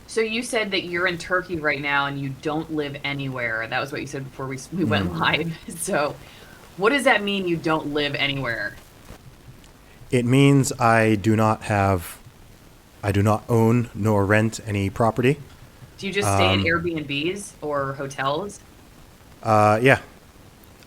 So you said that you're in Turkey right now and you don't live anywhere. That was what you said before we went live. So what does that mean, you don't live anywhere? It means I do not own nor rent any property. Do you just stay in Airbnbs or hotels? Yeah,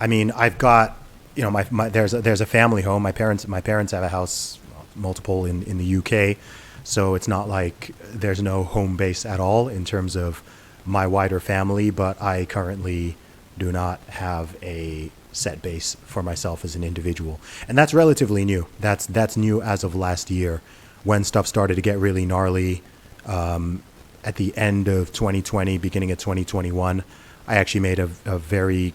I mean, I've got, there's a family home. My parents have a house, multiple in the UK, so it's not like there's no home base at all in terms of my wider family. But I currently do not have a set base for myself as an individual, and that's relatively new. That's new as of last year, when stuff started to get really gnarly. At the end of 2020, beginning of 2021, I actually made a very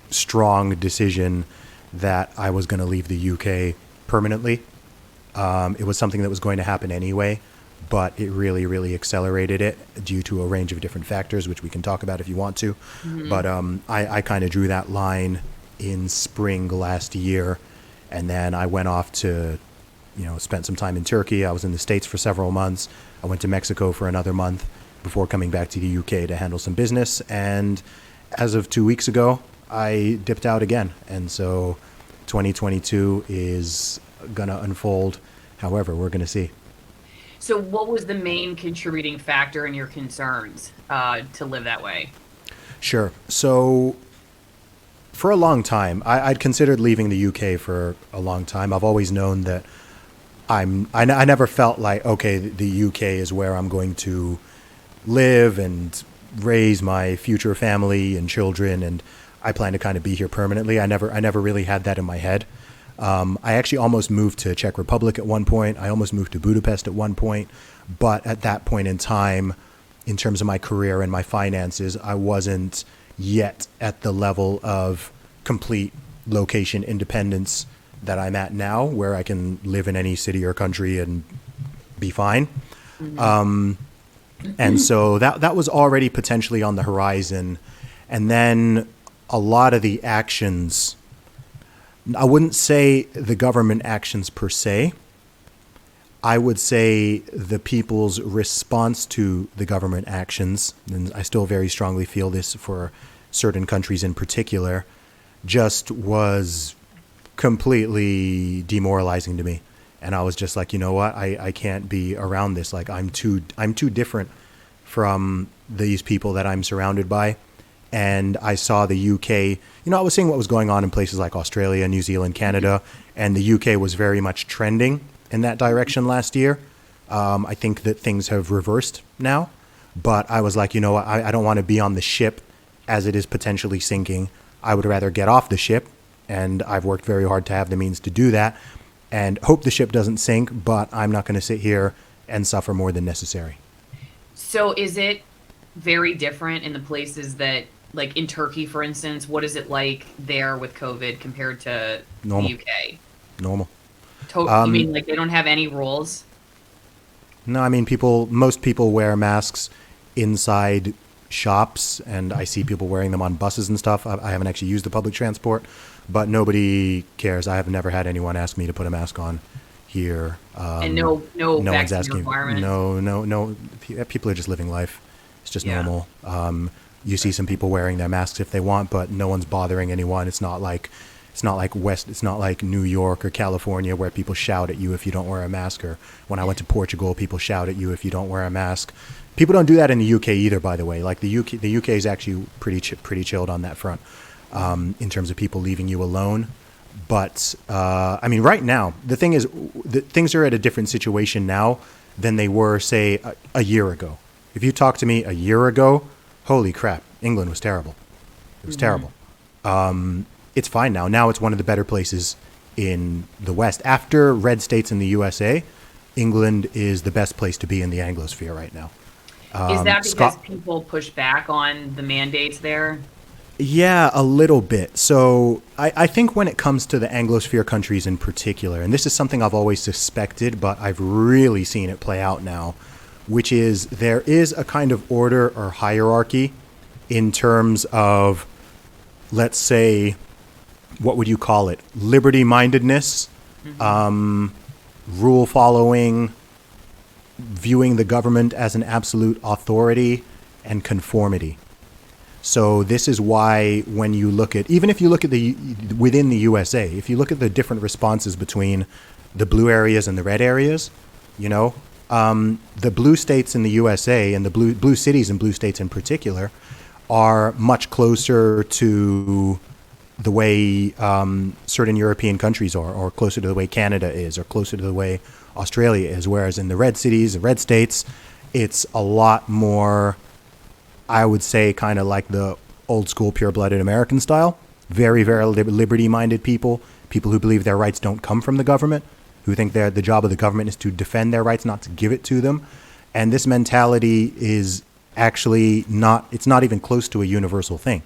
strong decision that I was going to leave the UK permanently. It was something that was going to happen anyway, but it really, really accelerated it due to a range of different factors, which we can talk about if you want to. But I kind of drew that line in spring last year, and then I went off to, spent some time in Turkey. I was in the States for several months. I went to Mexico for another month before coming back to the UK to handle some business. And as of 2 weeks ago, I dipped out again. And so 2022 is going to unfold. However, we're going to see. So what was the main contributing factor in your concerns to live that way? Sure. So for a long time, I'd considered leaving the UK for a long time. I've always known that I never felt like, okay, the UK is where I'm going to live and raise my future family and children, and I plan to kind of be here permanently. I never really had that in my head. I actually almost moved to Czech Republic at one point. I almost moved to Budapest at one point, but at that point in time, in terms of my career and my finances, I wasn't yet at the level of complete location independence that I'm at now, where I can live in any city or country and be fine. And so that was already potentially on the horizon. And then a lot of the actions, I wouldn't say the government actions per se, I would say the people's response to the government actions, and I still very strongly feel this for certain countries in particular, just was completely demoralizing to me. And I was just like, you know what, I can't be around this. Like, I'm too different from these people that I'm surrounded by. And I saw the UK, I was seeing what was going on in places like Australia, New Zealand, Canada, and the UK was very much trending in that direction last year. I think that things have reversed now, but I was like, you know what, I don't want to be on the ship as it is potentially sinking. I would rather get off the ship, and I've worked very hard to have the means to do that, and hope the ship doesn't sink, but I'm not going to sit here and suffer more than necessary. So is it very different in the places that, like in Turkey, for instance, what is it like there with COVID compared to the Normal. UK? Normal. You mean like they don't have any rules? No, I mean, most people wear masks inside shops, and I see people wearing them on buses and stuff. I haven't actually used the public transport, but nobody cares. I have never had anyone ask me to put a mask on here. And no No one's vaccine asking. requirement? No. People are just living life. It's just Yeah. normal. You see some people wearing their masks if they want, but no one's bothering anyone. It's not like New York or California where people shout at you if you don't wear a mask. Or when I went to Portugal, people shout at you if you don't wear a mask. People don't do that in the UK either, by the way. Like the UK is actually pretty chilled on that front, in terms of people leaving you alone. But I mean, right now, the thing is, things are at a different situation now than they were, say, a year ago. If you talked to me a year ago, holy crap, England was terrible. It was terrible. It's fine now. Now it's one of the better places in the West. After red states in the USA, England is the best place to be in the Anglosphere right now. Is that because Scot- people push back on the mandates there? Yeah, a little bit. So I think when it comes to the Anglosphere countries in particular, and this is something I've always suspected, but I've really seen it play out now, which is there is a kind of order or hierarchy in terms of, let's say, what would you call it? Liberty mindedness, rule following, viewing the government as an absolute authority and conformity. So this is why when you look at, even if you look at within the USA, if you look at the different responses between the blue areas and the red areas, the blue states in the USA and the blue cities and blue states in particular are much closer to the way certain European countries are, or closer to the way Canada is, or closer to the way Australia is. Whereas in the red cities, the red states, it's a lot more, I would say, kind of like the old school pure-blooded American style. Very, very liberty-minded people who believe their rights don't come from the government, who think the job of the government is to defend their rights, not to give it to them. And this mentality is actually it's not even close to a universal thing.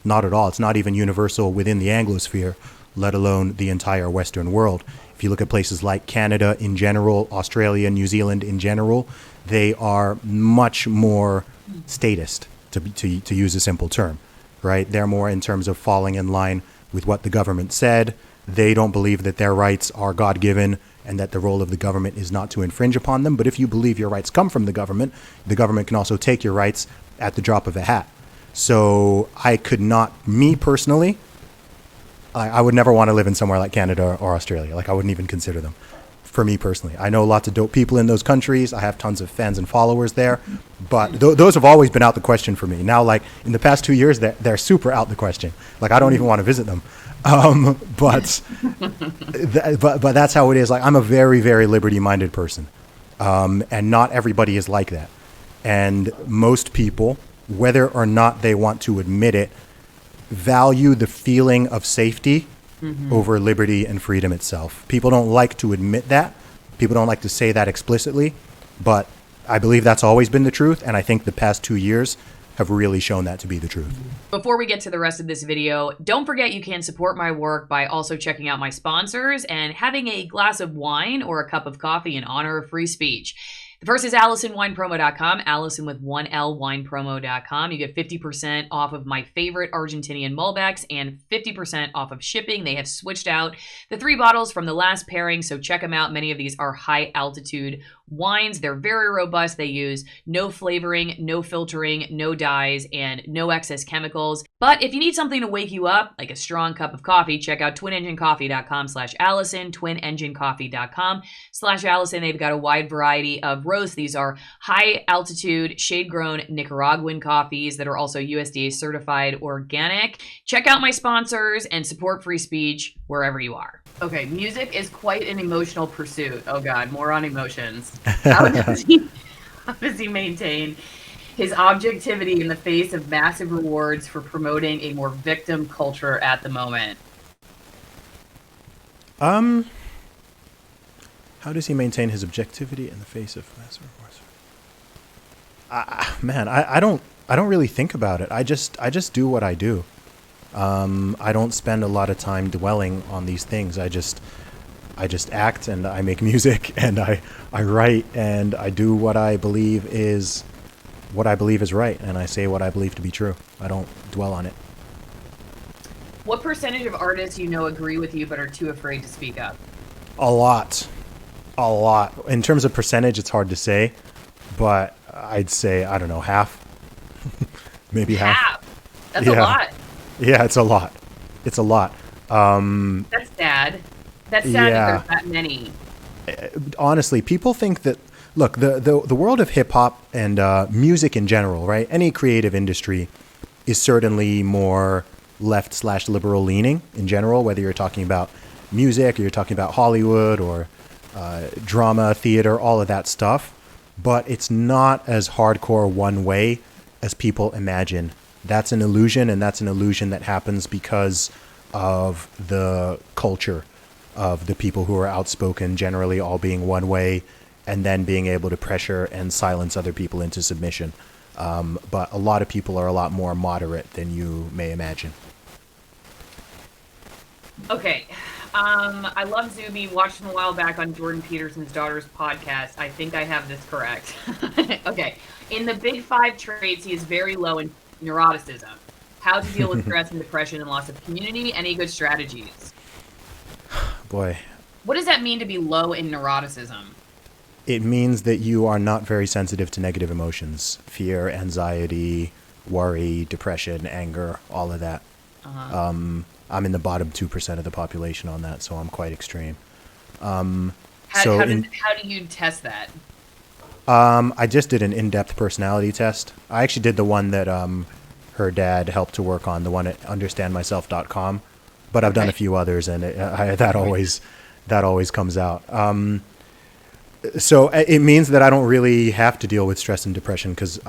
Not at all. It's not even universal within the Anglosphere, let alone the entire Western world. If you look at places like Canada in general, Australia, New Zealand in general, they are much more statist, to use a simple term, right? They're more in terms of falling in line with what the government said. They don't believe that their rights are God-given and that the role of the government is not to infringe upon them. But if you believe your rights come from the government can also take your rights at the drop of a hat. So I could not, me personally, I would never want to live in somewhere like Canada or Australia. Like, I wouldn't even consider them. For me personally, I know lots of dope people in those countries. I have tons of fans and followers there, but those have always been out the question for me. Now, like in the past 2 years, they're super out the question. Like, I don't even want to visit them. But that's how it is. Like, I'm a very, very liberty-minded person, and not everybody is like that. And most people, whether or not they want to admit it, value the feeling of safety over liberty and freedom itself. People don't like to admit that. People don't like to say that explicitly, but I believe that's always been the truth, and I think the past 2 years have really shown that to be the truth. Before we get to the rest of this video, don't forget you can support my work by also checking out my sponsors and having a glass of wine or a cup of coffee in honor of free speech. The first is AllisonWinePromo.com, Allison with 1L winepromo.com. You get 50% off of my favorite Argentinian Malbecs and 50% off of shipping. They have switched out the 3 bottles from the last pairing, so check them out. Many of these are high altitude wines. They're very robust. They use no flavoring, no filtering, no dyes, and no excess chemicals. But if you need something to wake you up, like a strong cup of coffee, check out twinenginecoffee.com/Allison, twinenginecoffee.com/Allison. They've got a wide variety of roasts. These are high altitude, shade grown Nicaraguan coffees that are also USDA certified organic. Check out my sponsors and support free speech wherever you are. Okay, music is quite an emotional pursuit. Oh God, more on emotions. How does he maintain his objectivity in the face of massive rewards for promoting a more victim culture at the moment? How does he maintain his objectivity in the face of massive rewards? Man, I don't really think about it. I just do what I do. I don't spend a lot of time dwelling on these things. I just act, and I make music, and I write, and I do what I believe is right, and I say what I believe to be true. I don't dwell on it. What percentage of artists you know agree with you but are too afraid to speak up? A lot. In terms of percentage, it's hard to say, but I'd say, I don't know, half. Maybe half. That's a lot. Yeah, it's a lot. That's sad. That's sad that there's that many. Honestly, people think that, look, the world of hip-hop and music in general, right? Any creative industry is certainly more left/liberal leaning in general, whether you're talking about music or you're talking about Hollywood or drama, theater, all of that stuff. But it's not as hardcore one way as people imagine. That's an illusion, and that's an illusion that happens because of the culture of the people who are outspoken generally all being one way and then being able to pressure and silence other people into submission. But a lot of people are a lot more moderate than you may imagine. Okay. I love Zuby. Watched him a while back on Jordan Peterson's daughter's podcast. I think I have this correct. Okay. In the big 5 traits, he is very low in neuroticism. How to deal with stress and depression and loss of community. Any good strategies? Boy. What does that mean to be low in neuroticism? it means that you are not very sensitive to negative emotions, fear, anxiety, worry, depression, anger, all of that. I'm in the bottom 2% of the population on that, so I'm quite extreme. How do you test that? I just did an in-depth personality test. I actually did the one that her dad helped to work on, the one at understandmyself.com. But I've done a few others, and that always comes out. So it means that I don't really have to deal with stress and depression, because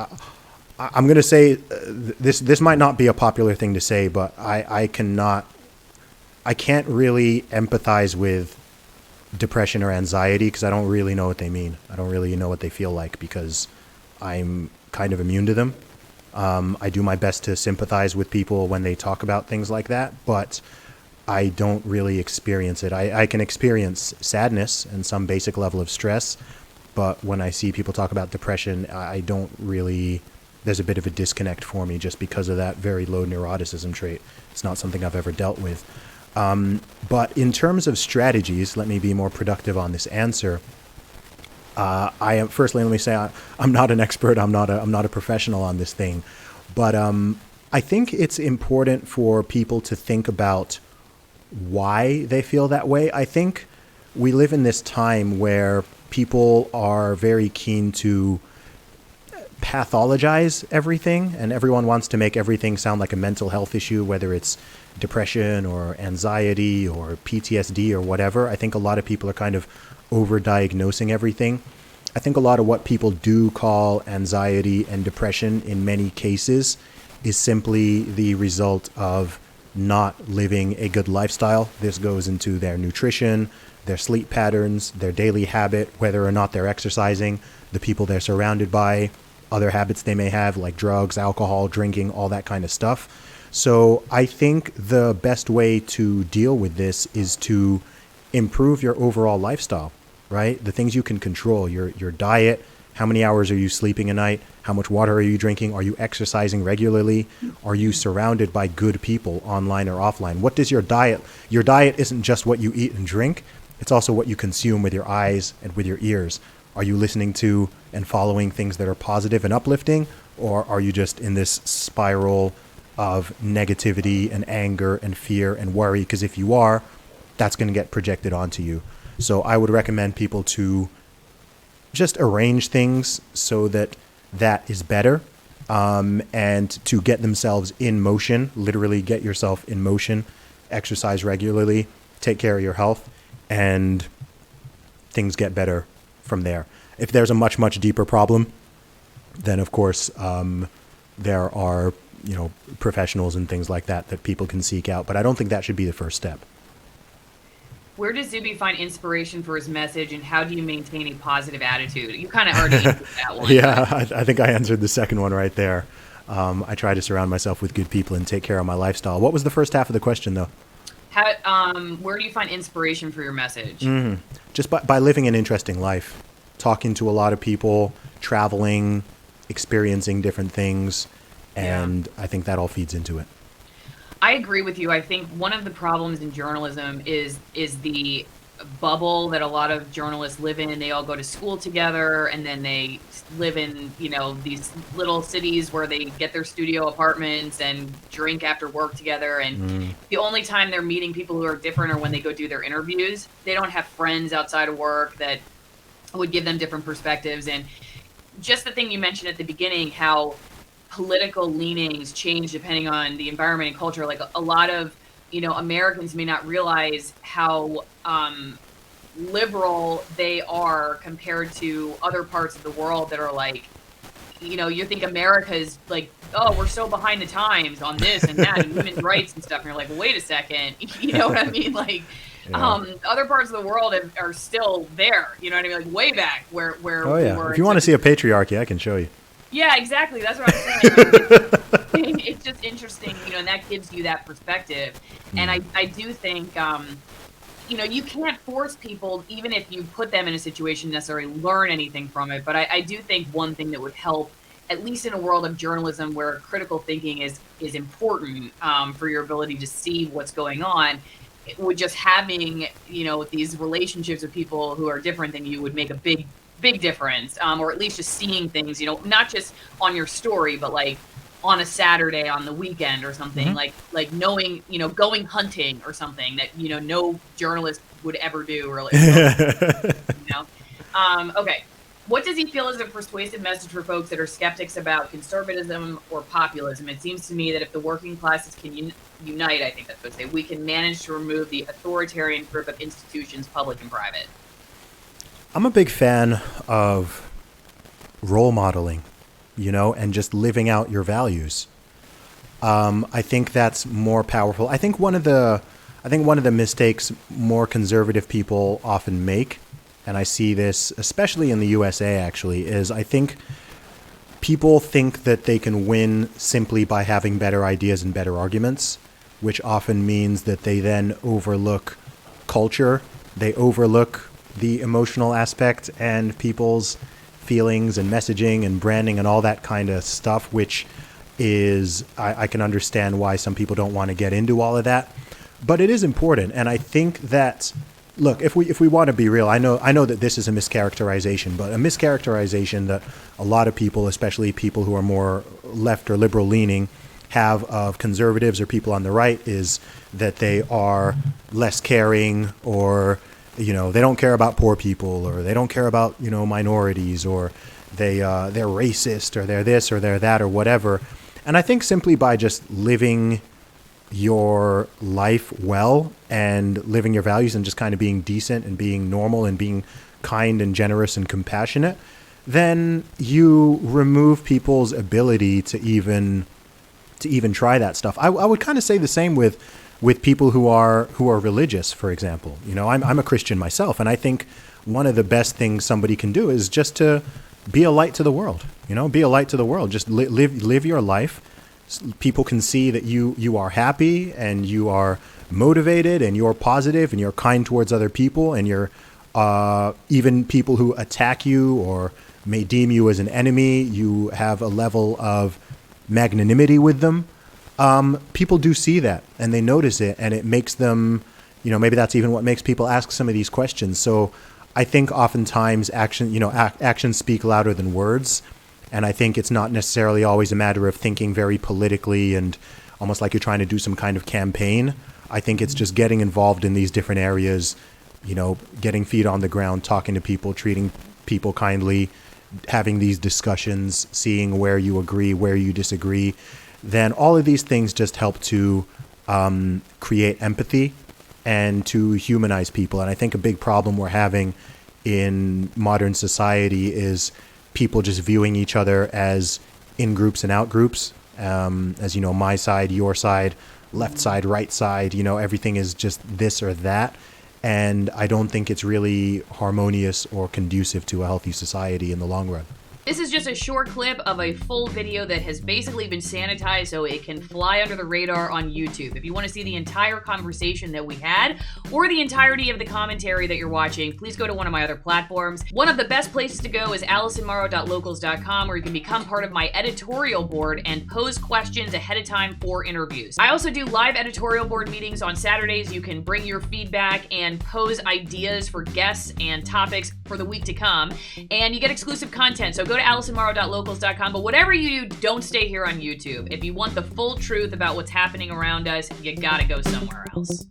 I'm going to say this might not be a popular thing to say, but I can't really empathize with depression or anxiety, because I don't really know what they mean. I don't really know what they feel like, because I'm kind of immune to them. I do my best to sympathize with people when they talk about things like that, but I don't really experience it. I can experience sadness and some basic level of stress, but when I see people talk about depression, I don't really, there's a bit of a disconnect for me just because of that very low neuroticism trait. It's not something I've ever dealt with. But in terms of strategies, let me be more productive on this answer. Firstly, let me say I'm not an expert. I'm not a professional on this thing, but I think it's important for people to think about why they feel that way. I think we live in this time where people are very keen to pathologize everything, and everyone wants to make everything sound like a mental health issue, whether it's depression or anxiety or PTSD or whatever. I think a lot of people are kind of overdiagnosing everything. I think a lot of what people do call anxiety and depression in many cases is simply the result of not living a good lifestyle. This goes into their nutrition, their sleep patterns, their daily habit, whether or not they're exercising, the people they're surrounded by, other habits they may have like drugs, alcohol, drinking, all that kind of stuff. So I think the best way to deal with this is to improve your overall lifestyle, right? The things you can control, your diet, how many hours are you sleeping a night? How much water are you drinking? Are you exercising regularly? Are you surrounded by good people online or offline? What does your diet isn't just what you eat and drink. It's also what you consume with your eyes and with your ears. Are you listening to and following things that are positive and uplifting? Or are you just in this spiral of negativity and anger and fear and worry? Because if you are, that's going to get projected onto you. So I would recommend people to just arrange things so that is better, and to get themselves in motion, literally get yourself in motion, exercise regularly, take care of your health, and things get better from there. If there's a much, much deeper problem, then of course there are professionals and things like that people can seek out. But I don't think that should be the first step. Where does Zuby find inspiration for his message, and how do you maintain a positive attitude? You kind of already answered that one. Yeah, I think I answered the second one right there. I try to surround myself with good people and take care of my lifestyle. What was the first half of the question, though? Where do you find inspiration for your message? Just by living an interesting life, talking to a lot of people, traveling, experiencing different things, and I think that all feeds into it. I agree with you. I think one of the problems in journalism is the bubble that a lot of journalists live in. They all go to school together, and then they live in, these little cities where they get their studio apartments and drink after work together. And the only time they're meeting people who are different are when they go do their interviews. They don't have friends outside of work that would give them different perspectives. And just the thing you mentioned at the beginning, how political leanings change depending on the environment and culture. Like a lot of, Americans may not realize how liberal they are compared to other parts of the world that are like, you think America is like, oh, we're so behind the times on this and that and women's rights and stuff. And you're like, well, wait a second. You know what I mean? Like, other parts of the world are still there. You know what I mean? Like way back where oh, yeah. We were. If you want to see a patriarchy, I can show you. Yeah, exactly. That's what I'm saying. It's just interesting, and that gives you that perspective. And I do think, you can't force people, even if you put them in a situation, necessarily learn anything from it. But I do think one thing that would help, at least in a world of journalism where critical thinking is important for your ability to see what's going on, would just having, these relationships with people who are different than you would make a big Big difference, or at least just seeing things, not just on your story, but like on a Saturday on the weekend or something, like knowing, going hunting or something that, no journalist would ever do, or like, okay. What does he feel is a persuasive message for folks that are skeptics about conservatism or populism? It seems to me that if the working classes can unite, I think that's what they say, we can manage to remove the authoritarian grip of institutions, public and private. I'm a big fan of role modeling, and just living out your values. I think that's more powerful. I think one of the mistakes more conservative people often make, and I see this especially in the USA actually, is I think people think that they can win simply by having better ideas and better arguments, which often means that they then overlook culture. They overlook the emotional aspect and people's feelings and messaging and branding and all that kind of stuff, which is, I can understand why some people don't want to get into all of that, but it is important. And I think that, look, if we want to be real, I know that this is a mischaracterization, but a mischaracterization that a lot of people, especially people who are more left or liberal leaning, have of conservatives or people on the right is that they are less caring, or they don't care about poor people, or they don't care about minorities, or they're racist, or they're this or they're that or whatever. And I think simply by just living your life well and living your values and just kind of being decent and being normal and being kind and generous and compassionate, then you remove people's ability to even try that stuff. I would kind of say the same with people who are religious, for example. I'm a Christian myself, and I think one of the best things somebody can do is just to be a light to the world. Be a light to the world. Just live your life. People can see that you are happy and you are motivated and you're positive and you're kind towards other people, and you're even people who attack you or may deem you as an enemy, you have a level of magnanimity with them. People do see that and they notice it, and it makes them, maybe that's even what makes people ask some of these questions. So I think oftentimes actions speak louder than words. And I think it's not necessarily always a matter of thinking very politically and almost like you're trying to do some kind of campaign. I think it's just getting involved in these different areas, getting feet on the ground, talking to people, treating people kindly, having these discussions, seeing where you agree, where you disagree. Then all of these things just help to create empathy and to humanize people. And I think a big problem we're having in modern society is people just viewing each other as in groups and out groups, as my side, your side, left side, right side, everything is just this or that. And I don't think it's really harmonious or conducive to a healthy society in the long run. This is just a short clip of a full video that has basically been sanitized so it can fly under the radar on YouTube. If you want to see the entire conversation that we had, or the entirety of the commentary that you're watching, please go to one of my other platforms. One of the best places to go is AlisonMorrow.locals.com, where you can become part of my editorial board and pose questions ahead of time for interviews. I also do live editorial board meetings on Saturdays. You can bring your feedback and pose ideas for guests and topics for the week to come, and you get exclusive content. So go to AlisonMorrow.locals.com, but whatever you do, don't stay here on YouTube. If you want the full truth about what's happening around us, you gotta go somewhere else.